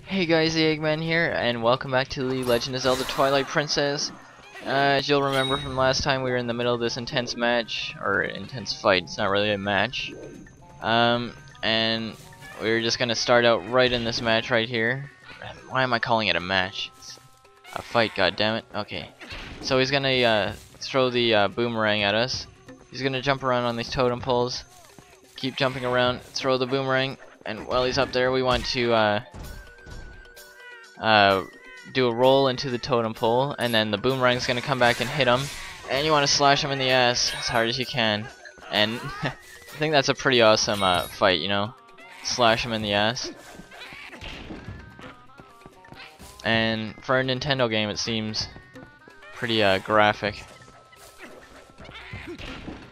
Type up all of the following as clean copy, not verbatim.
Hey guys, THEoEGGMAN here, and welcome back to the Legend of Zelda Twilight Princess. As you'll remember from last time, we were in the middle of this intense match, or intense fight. It's not really a match. And we're just gonna start out right in this match right here. Why am I calling it a match? It's a fight, goddammit. Okay. So he's gonna throw the boomerang at us. He's gonna jump around on these totem poles. Keep jumping around, throw the boomerang, and while he's up there, we want to do a roll into the totem pole, and then the boomerang's gonna come back and hit him, and you want to slash him in the ass as hard as you can. And I think that's a pretty awesome fight, you know, slash him in the ass. And for a Nintendo game, it seems pretty graphic.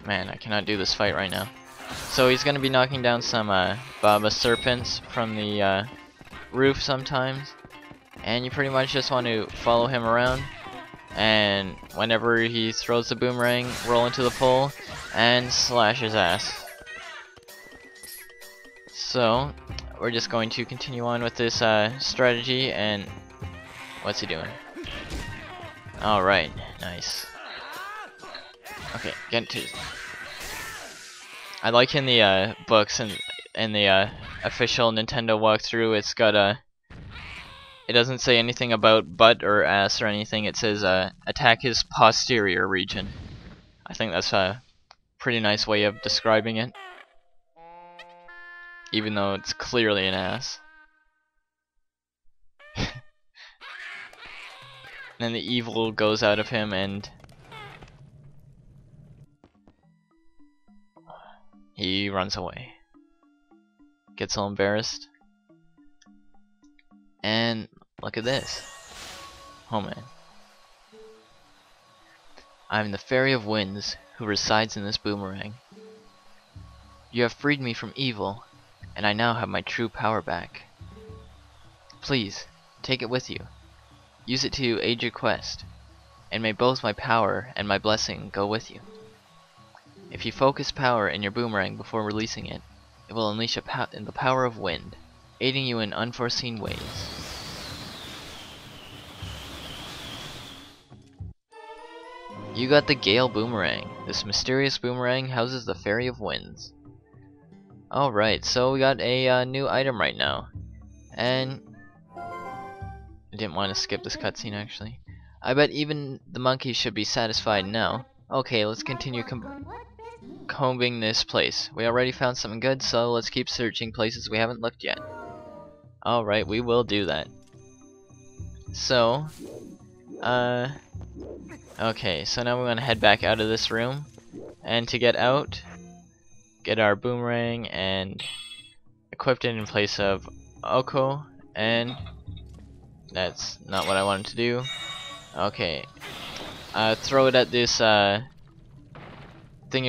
Man, I cannot do this fight right now. So he's gonna be knocking down some Baba serpents from the roof sometimes. And you pretty much just want to follow him around, and whenever he throws the boomerang, roll into the pole and slash his ass. So we're just going to continue on with this strategy. And what's he doing? Alright, nice. Okay, get to. I like in the books and in the official Nintendo walkthrough, it's got it doesn't say anything about butt or ass or anything. It says attack his posterior region. I think that's a pretty nice way of describing it, even though it's clearly an ass. And the evil goes out of him, and he runs away. Gets all embarrassed. And look at this. Oh man. I am the Fairy of Winds who resides in this boomerang. You have freed me from evil, and I now have my true power back. Please, take it with you. Use it to aid your quest, and may both my power and my blessing go with you. If you focus power in your boomerang before releasing it, it will unleash the power of wind, aiding you in unforeseen ways. You got the Gale Boomerang. This mysterious boomerang houses the Fairy of Winds. Alright, so we got a new item right now. And I didn't want to skip this cutscene actually. I bet even the monkeys should be satisfied now. Okay, let's continue combing this place. We already found something good, so let's keep searching places we haven't looked yet. Alright, we will do that. So, okay, so now we want to head back out of this room. And to get out, get our boomerang and equip it in place of Oko. And that's not what I wanted to do. Okay, throw it at this thingy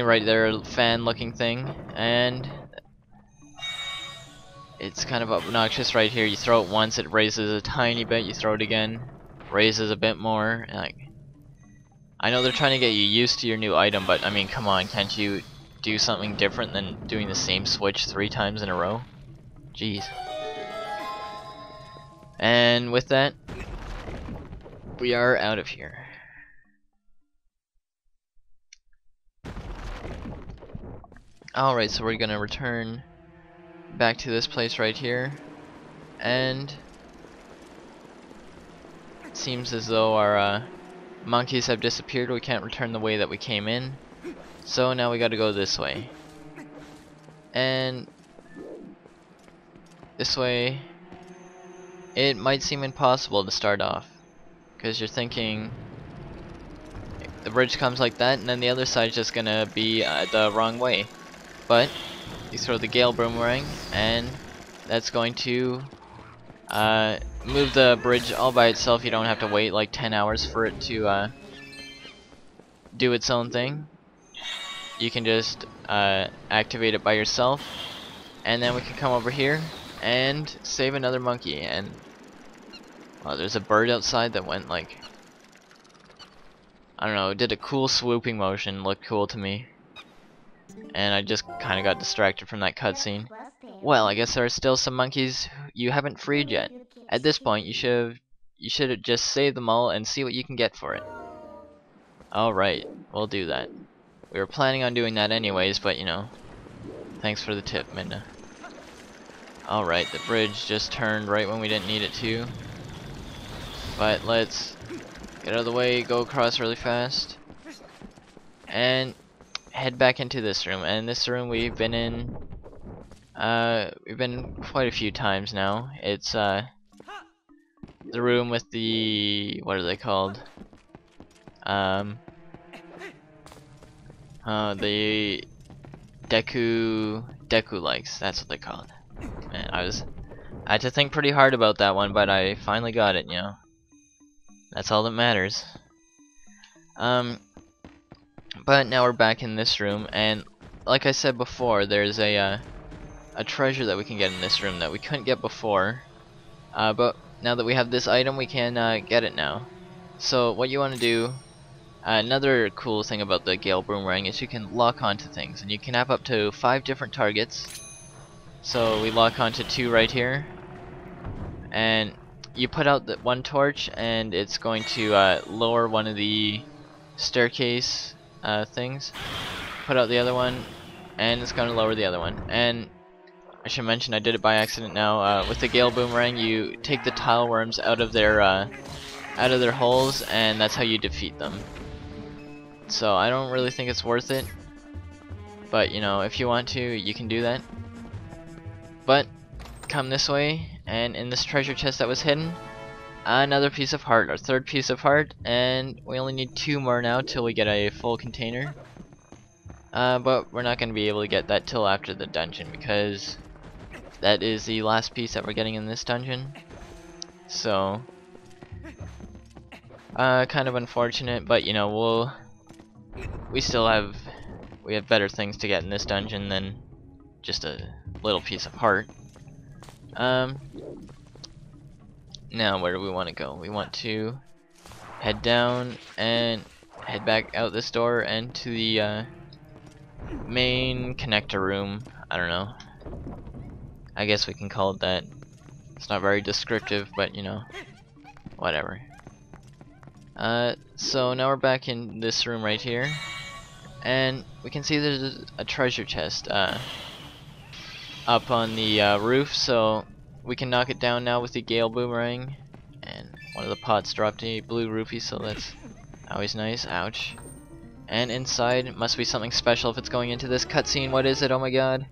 right there, fan looking thing, and it's kind of obnoxious right here. You throw it once, it raises a tiny bit. You throw it again, raises a bit more. Like, I know they're trying to get you used to your new item, but I mean, come on, can't you do something different than doing the same switch 3 times in a row? Jeez. And with that, we are out of here. Alright, so we're gonna return back to this place right here, and it seems as though our monkeys have disappeared. We can't return the way that we came in, so now we gotta go this way. And this way, it might seem impossible to start off, because you're thinking the bridge comes like that and then the other side's just gonna be the wrong way. But you throw the Gale Boomerang, and that's going to move the bridge all by itself. You don't have to wait like 10 hours for it to do its own thing. You can just activate it by yourself, and then we can come over here and save another monkey. And oh, there's a bird outside that went like, I don't know, did a cool swooping motion, looked cool to me. And I just kind of got distracted from that cutscene. Well, I guess there are still some monkeys you haven't freed yet. At this point, you should just save them all and see what you can get for it. Alright, we'll do that. We were planning on doing that anyways, but you know, thanks for the tip, Minda. Alright, the bridge just turned right when we didn't need it to. But let's get out of the way, go across really fast, and head back into this room. And this room we've been in quite a few times now. It's the room with the, what are they called? The Deku likes, that's what they call it. Man, I had to think pretty hard about that one, but I finally got it, you know. That's all that matters. But now we're back in this room, and like I said before, there's a treasure that we can get in this room that we couldn't get before. But now that we have this item, we can get it now. So what you want to do, another cool thing about the Gale Boomerang is you can lock onto things, and you can have up to 5 different targets. So we lock onto 2 right here, and you put out the one torch, and it's going to lower one of the staircase things. Put out the other one, and it's going to lower the other one. And I should mention I did it by accident now. With the Gale Boomerang, you take the tile worms out of their holes, and that's how you defeat them. So I don't really think it's worth it, but you know, if you want to, you can do that. But come this way, and in this treasure chest that was hidden, another piece of heart, our 3rd piece of heart, and we only need 2 more now till we get a full container. But we're not going to be able to get that till after the dungeon, because that is the last piece that we're getting in this dungeon. So kind of unfortunate, but you know, we have better things to get in this dungeon than just a little piece of heart. Now where do we want to go? We want to head down and head back out this door and to the main connector room. I don't know. I guess we can call it that. It's not very descriptive, but you know, whatever. So now we're back in this room right here, and we can see there's a treasure chest up on the roof, so we can knock it down now with the Gale Boomerang. And one of the pots dropped a blue rupee, so that's always nice. Ouch. And inside must be something special if it's going into this cutscene. What is it? Oh my god.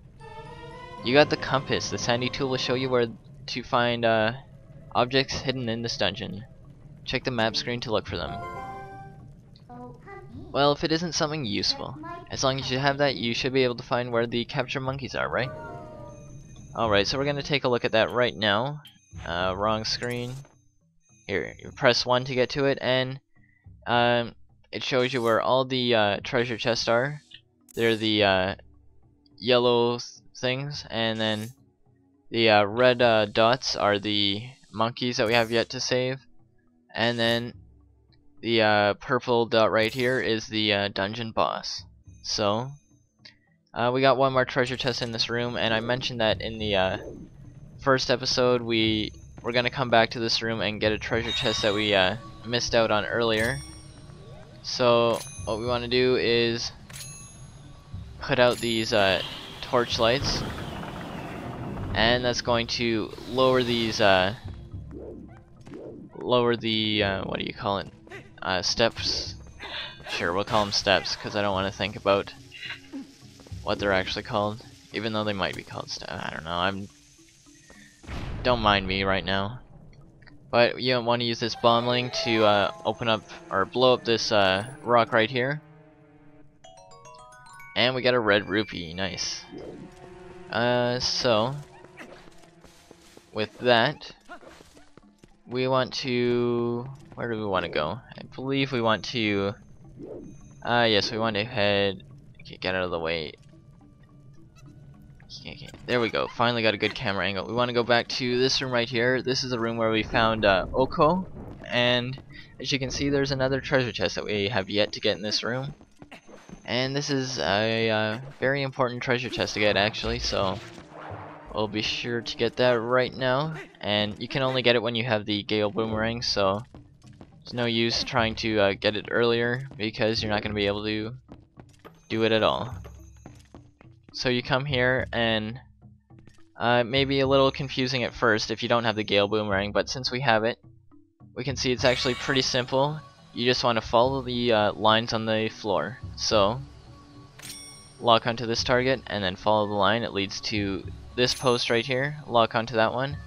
You got the compass. The sandy tool will show you where to find objects hidden in this dungeon. Check the map screen to look for them. Well, if it isn't something useful, as long as you have that, you should be able to find where the captured monkeys are, right? Alright, so we're going to take a look at that right now. Wrong screen. Here, you press 1 to get to it, and it shows you where all the treasure chests are. They're the yellow things, and then the red dots are the monkeys that we have yet to save. And then the purple dot right here is the dungeon boss. So we got 1 more treasure chest in this room, and I mentioned that in the first episode we're gonna come back to this room and get a treasure chest that we missed out on earlier. So what we want to do is put out these torch lights, and that's going to lower these what do you call it, steps. Sure, we'll call them steps, because I don't want to think about what they're actually called, even though they might be called steps. I don't know, don't mind me right now. But you want to use this bombling to open up or blow up this rock right here. And we got a red rupee, nice. So with that, we want to, where do we want to go? I believe we want to, yes, we want to head, okay, get out of the way. Okay, there we go, finally got a good camera angle. We want to go back to this room right here. This is the room where we found Oko, and as you can see there's another treasure chest that we have yet to get in this room. And this is a very important treasure chest to get, actually, so we'll be sure to get that right now. And you can only get it when you have the Gale Boomerang, so there's no use trying to get it earlier because you're not going to be able to do it at all. So you come here, and maybe a little confusing at first if you don't have the Gale Boomerang, but since we have it, we can see it's actually pretty simple. You just want to follow the lines on the floor. So lock onto this target and then follow the line. It leads to this post right here. Lock onto that one,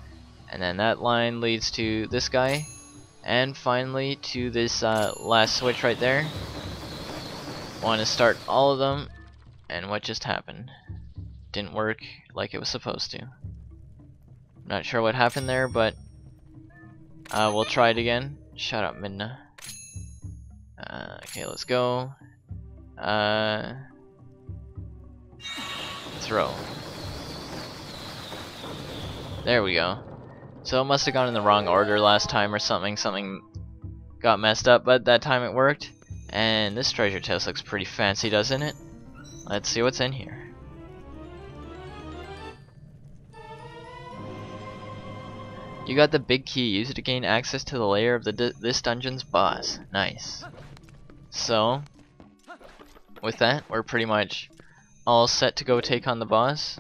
and then that line leads to this guy, and finally to this last switch right there. Want to start all of them, and what just happened? Didn't work like it was supposed to. Not sure what happened there, but we'll try it again. Shut up, Midna. Okay, let's go. Throw. There we go. So it must have gone in the wrong order last time or something. Something got messed up, but that time it worked. And this treasure chest looks pretty fancy, doesn't it? Let's see what's in here. You got the big key. Use it to gain access to the lair of this dungeon's boss. Nice. So, with that, we're pretty much all set to go take on the boss.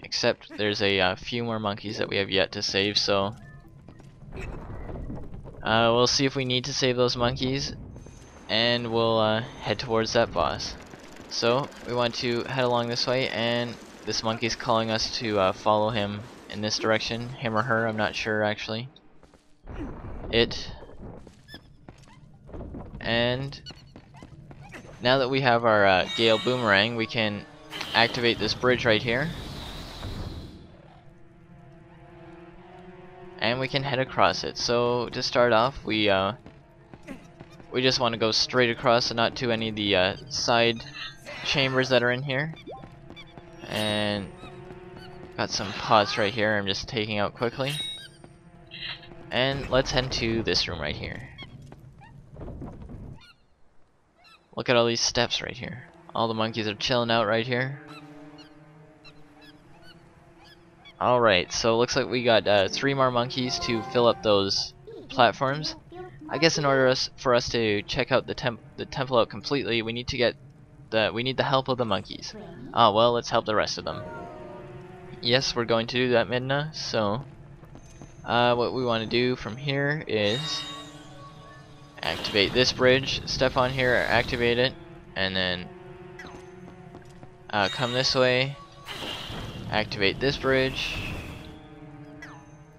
Except there's a few more monkeys that we have yet to save, so we'll see if we need to save those monkeys, and we'll head towards that boss. So we want to head along this way, and this monkey's calling us to follow him in this direction. Him or her, I'm not sure actually. It. And now that we have our Gale Boomerang, we can activate this bridge right here. And we can head across it. So to start off, we just want to go straight across and not to any of the side chambers that are in here. And got some pots right here I'm just taking out quickly. And let's head to this room right here. Look at all these steps right here. All the monkeys are chilling out right here. Alright, so it looks like we got 3 more monkeys to fill up those platforms. I guess in order for us to check out the temple out completely, we need to get we need the help of the monkeys. Ah, well, let's help the rest of them. Yes, we're going to do that, Midna. So what we want to do from here is activate this bridge, step on here, activate it, and then come this way, activate this bridge.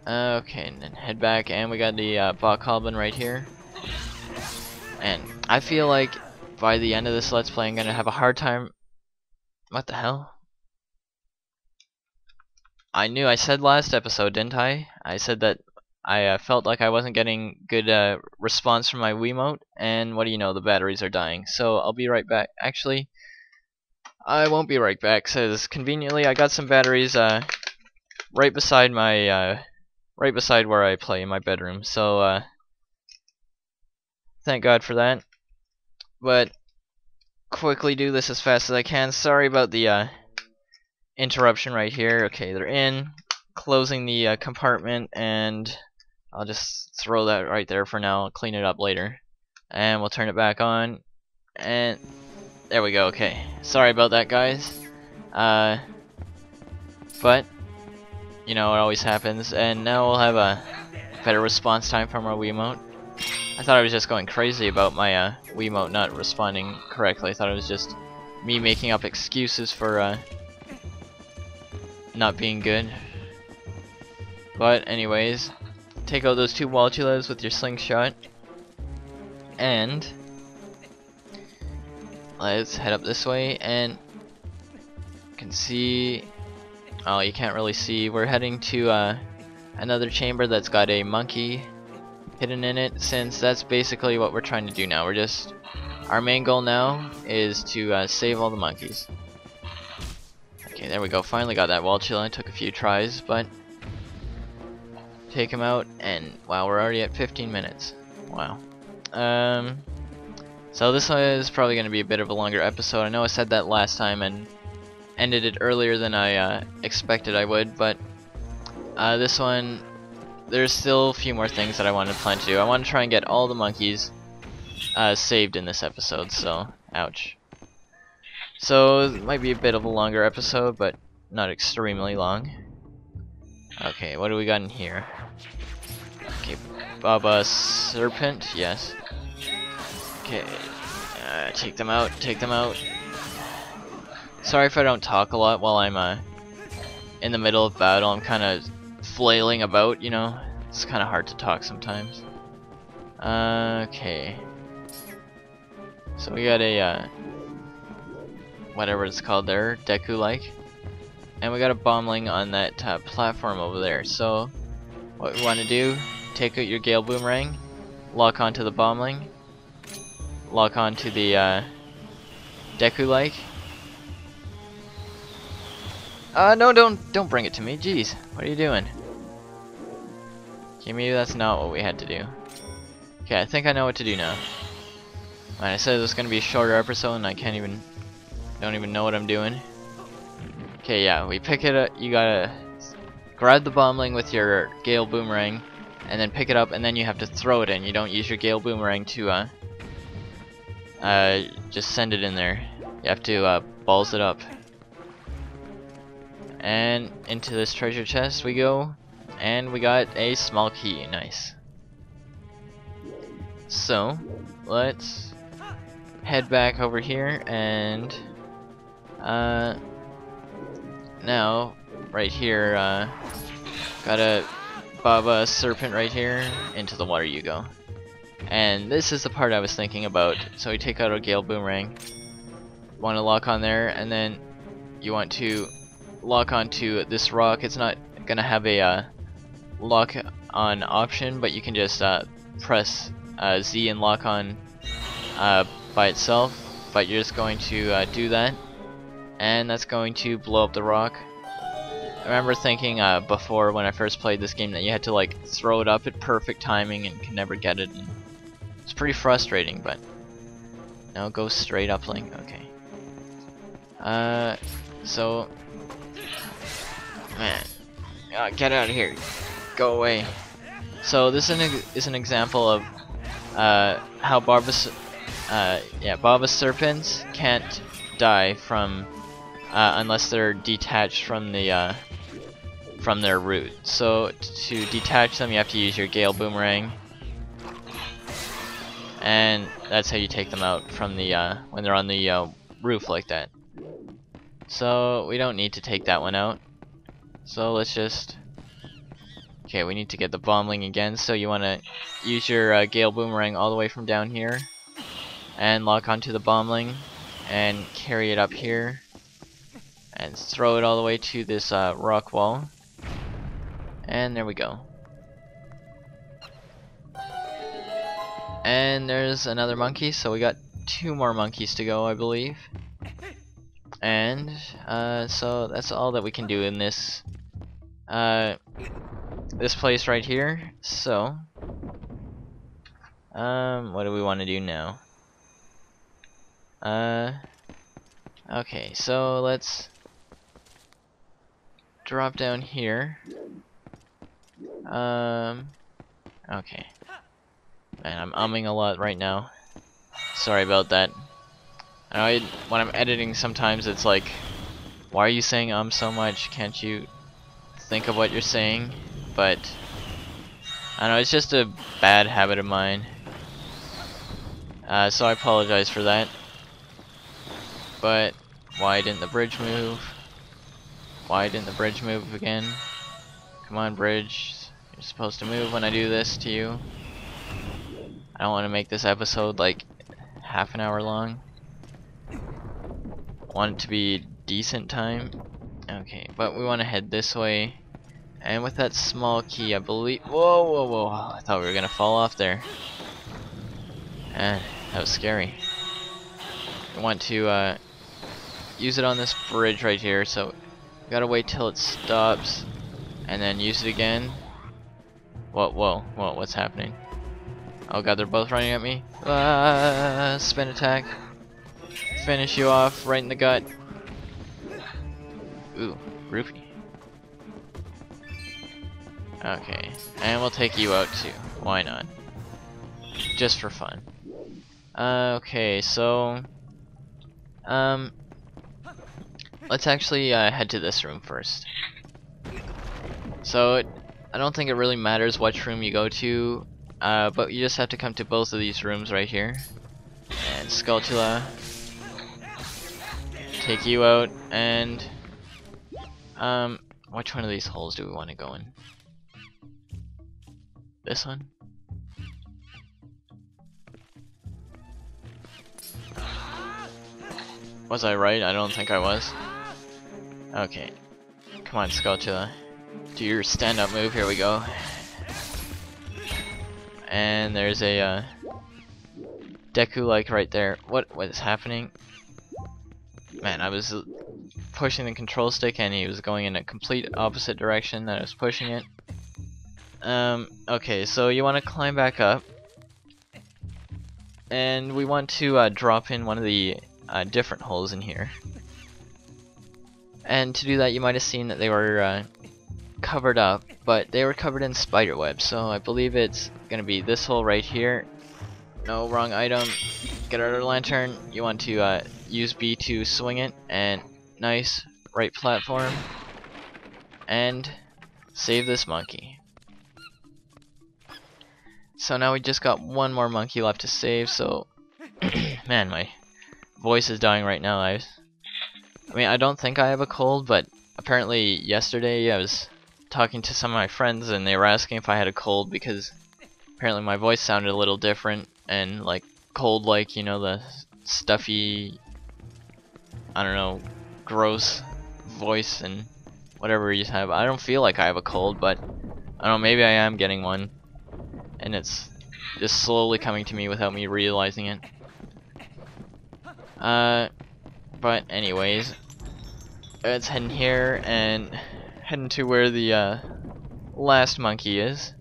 Okay, and then head back, and we got the Bokoblin right here. And I feel like by the end of this Let's Play, I'm gonna have a hard time. What the hell? I knew I said last episode, didn't I? I said that I felt like I wasn't getting good response from my Wiimote, and what do you know, the batteries are dying. So I'll be right back. Actually, I won't be right back, because conveniently I got some batteries right beside my right beside where I play in my bedroom. So thank God for that. But quickly do this as fast as I can. Sorry about the interruption right here. Okay, they're in, closing the compartment, and I'll just throw that right there for now. I'll clean it up later, and we'll turn it back on, and there we go. Okay, sorry about that, guys. But you know, it always happens, and now we'll have a better response time from our Wiimote. I thought I was just going crazy about my Wiimote not responding correctly. I thought it was just me making up excuses for not being good. But anyways, take out those 2 Waltulas with your slingshot, and let's head up this way. And you can see, oh, you can't really see, we're heading to another chamber that's got a monkey hidden in it, since that's basically what we're trying to do now. Our main goal now is to save all the monkeys. Okay, there we go. Finally got that Waltula. Took a few tries, but take him out, and wow, we're already at 15 minutes. Wow. So this is probably going to be a bit of a longer episode. I know I said that last time, and ended it earlier than I expected I would, but this one, there's still a few more things that I want to plan to do. I want to try and get all the monkeys saved in this episode, so ouch. So it might be a bit of a longer episode, but not extremely long. Okay, what do we got in here? Okay, Baba Serpent, yes. Okay, take them out, take them out. Sorry if I don't talk a lot while I'm in the middle of battle. I'm kind of flailing about, you know. It's kind of hard to talk sometimes. Okay. So we got a whatever it's called there, Deku-like, and we got a bombling on that platform over there. So what we want to do, take out your Gale Boomerang, lock onto the bombling, lock onto the Deku-like. No, don't bring it to me. Jeez, what are you doing? Okay, maybe that's not what we had to do. Okay, I think I know what to do now. Alright, I said it was gonna be a shorter episode, and I don't even know what I'm doing. Okay, yeah, we pick it up. You gotta grab the bombling with your Gale Boomerang, and then pick it up, and then you have to throw it in. You don't use your Gale Boomerang to just send it in there. You have to balls it up. And into this treasure chest we go, and we got a small key. Nice. So let's head back over here, and now right here, got a Baba Serpent right here. Into the water you go. And this is the part I was thinking about. So we take out a Gale Boomerang, want to lock on there, and then you want to lock onto this rock. It's not gonna have a lock on option, but you can just press Z and lock on by itself, but you're just going to do that, and that's going to blow up the rock. I remember thinking before when I first played this game that you had to like throw it up at perfect timing and could never get it, and it's pretty frustrating, but no, go straight up, Link. Okay. So man, get out of here, go away. So this is an example of how Baba Serpents can't die from unless they're detached from the from their root. So to detach them, you have to use your Gale Boomerang, and that's how you take them out from the when they're on the roof like that. So we don't need to take that one out. So let's just, okay, we need to get the bombling again. So you want to use your Gale Boomerang all the way from down here, and lock onto the bombling, and carry it up here, and throw it all the way to this rock wall. And there we go. And there's another monkey, so we got 2 more monkeys to go, I believe. And so that's all that we can do in this this place right here. So what do we want to do now? Okay, so let's drop down here. Okay. Man, I'm umming a lot right now. Sorry about that. I know when I'm editing sometimes it's like, why are you saying so much? Can't you think of what you're saying? But I know it's just a bad habit of mine. So I apologize for that. But why didn't the bridge move? Why didn't the bridge move again? Come on, bridge. You're supposed to move when I do this to you. I don't want to make this episode like half an hour long. I want it to be decent time. Okay, but we want to head this way. And with that small key, I believe... Whoa, whoa, whoa. I thought we were going to fall off there. And that was scary. I want to use it on this bridge right here, so we gotta wait till it stops and then use it again. Whoa, what's happening? Oh god, they're both running at me. Spin attack. Finish you off right in the gut. Ooh, rupee. Okay, and we'll take you out too. Why not? Just for fun. Okay, so let's actually head to this room first. So I don't think it really matters which room you go to, but you just have to come to both of these rooms right here. And Skulltula, take you out, and which one of these holes do we want to go in? This one? Was I right? I don't think I was. Okay. Come on, Skulltula. Do your stand-up move. Here we go. And there's a Deku-like right there. What is happening? Man, I was pushing the control stick and he was going in a complete opposite direction that I was pushing it. Okay, so you want to climb back up. And we want to drop in one of the different holes in here. And to do that, you might have seen that they were covered up, but they were covered in spider web. So I believe it's gonna be this hole right here. No, wrong item. Get out of the lantern. You want to use B to swing it, and nice, right platform, and save this monkey. So now we just got one more monkey left to save. So man, my voice is dying right now. I mean, I don't think I have a cold, but apparently yesterday I was talking to some of my friends and they were asking if I had a cold because apparently my voice sounded a little different and like cold, like, you know, the stuffy, I don't know, gross voice and whatever you have. I don't feel like I have a cold, but I don't know, maybe I am getting one and it's just slowly coming to me without me realizing it. But anyways, let's head in here and heading to where the last monkey is.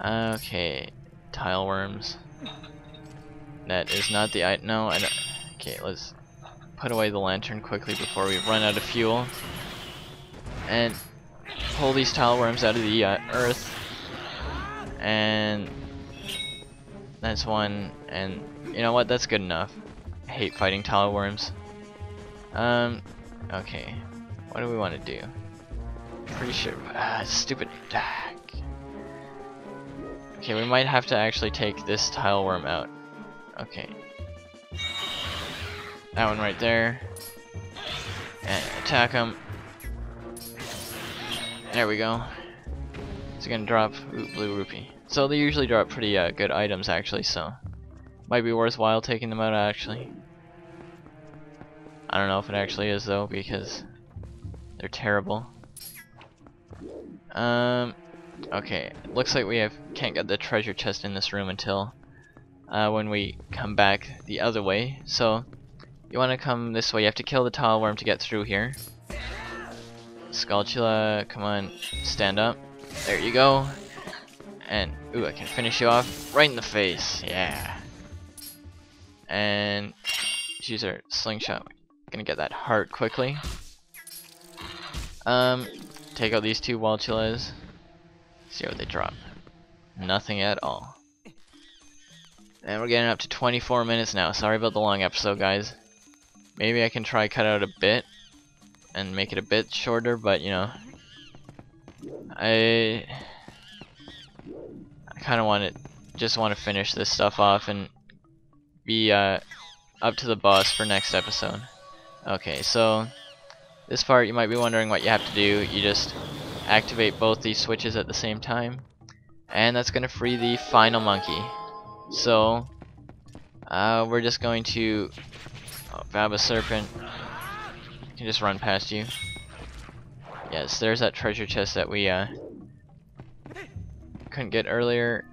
Okay, tile worms. That is not the item. No, I don't. Okay, let's put away the lantern quickly before we run out of fuel. And pull these tile worms out of the earth. And that's one. And you know what? That's good enough. I hate fighting tile worms. Okay. What do we want to do? Pretty sure. Stupid. Okay, we might have to actually take this tile worm out. Okay. That one right there. And attack him. There we go. It's gonna drop blue rupee. So they usually drop pretty good items actually, so might be worthwhile taking them out actually. I don't know if it actually is though, because they're terrible. Okay, looks like we can't get the treasure chest in this room until when we come back the other way. So you want to come this way. You have to kill the tile worm to get through here. Skulltula, come on, stand up. There you go. And ooh, I can finish you off right in the face. Yeah. And use our slingshot. Gonna get that heart quickly. Take out these two Waltulas. See what they drop. Nothing at all. And we're getting up to 24 minutes now. Sorry about the long episode, guys. Maybe I can try cut out a bit and make it a bit shorter, but you know, I kind of just want to finish this stuff off and be up to the boss for next episode. Okay, so this part you might be wondering what you have to do. You just activate both these switches at the same time, and that's gonna free the final monkey. So we're just going to Baba Serpent can just run past you. Yes, there's that treasure chest that we couldn't get earlier.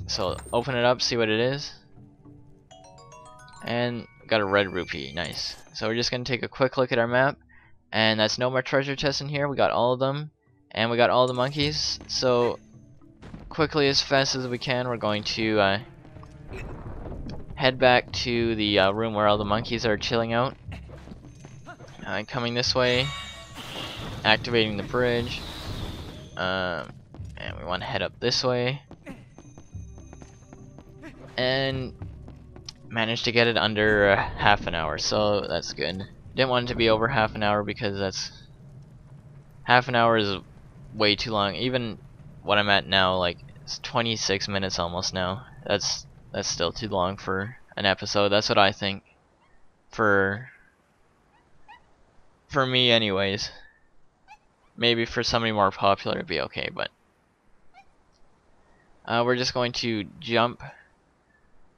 So open it up, see what it is. And got a red rupee, nice. So we're just gonna take a quick look at our map, and that's no more treasure chests in here. We got all of them, and we got all the monkeys. So quickly, as fast as we can, we're going to head back to the room where all the monkeys are chilling out. Coming this way. activating the bridge. And we want to head up this way. And managed to get it under half an hour, so that's good. Didn't want it to be over half an hour because that's half an hour is way too long. Even what I'm at now, like it's 26 minutes almost now. That's still too long for an episode. That's what I think. For me anyways. Maybe for somebody more popular it'd be okay, but we're just going to jump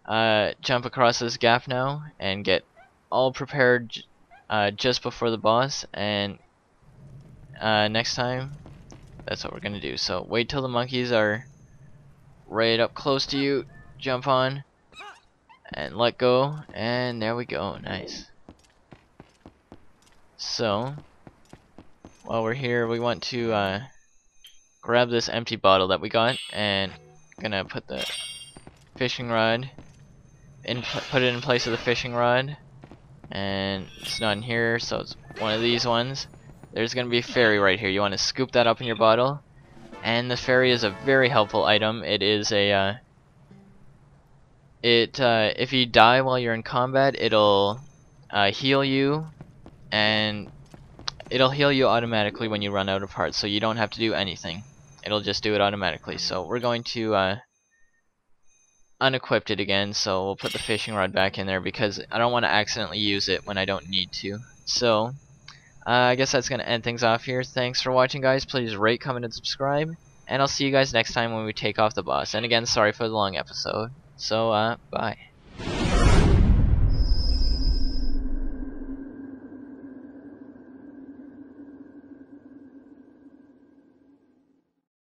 across this gap now and get all prepared just before the boss, and next time that's what we're gonna do. So wait till the monkeys are right up close to you, jump on and let go, and there we go. Nice. So while we're here, we want to grab this empty bottle that we got, and gonna put the fishing rod put it in place of the fishing rod, and it's not in here, so it's one of these ones. There's gonna be a fairy right here. You want to scoop that up in your bottle, and the fairy is a very helpful item. It is a if you die while you're in combat, it'll heal you, and it'll heal you automatically when you run out of hearts, so you don't have to do anything. It'll just do it automatically. So we're going to unequipped it again, so we'll put the fishing rod back in there because I don't want to accidentally use it when I don't need to. So I guess that's going to end things off here. Thanks for watching, guys. Please rate, comment, and subscribe, and I'll see you guys next time when we take off the boss. And again, sorry for the long episode. So bye.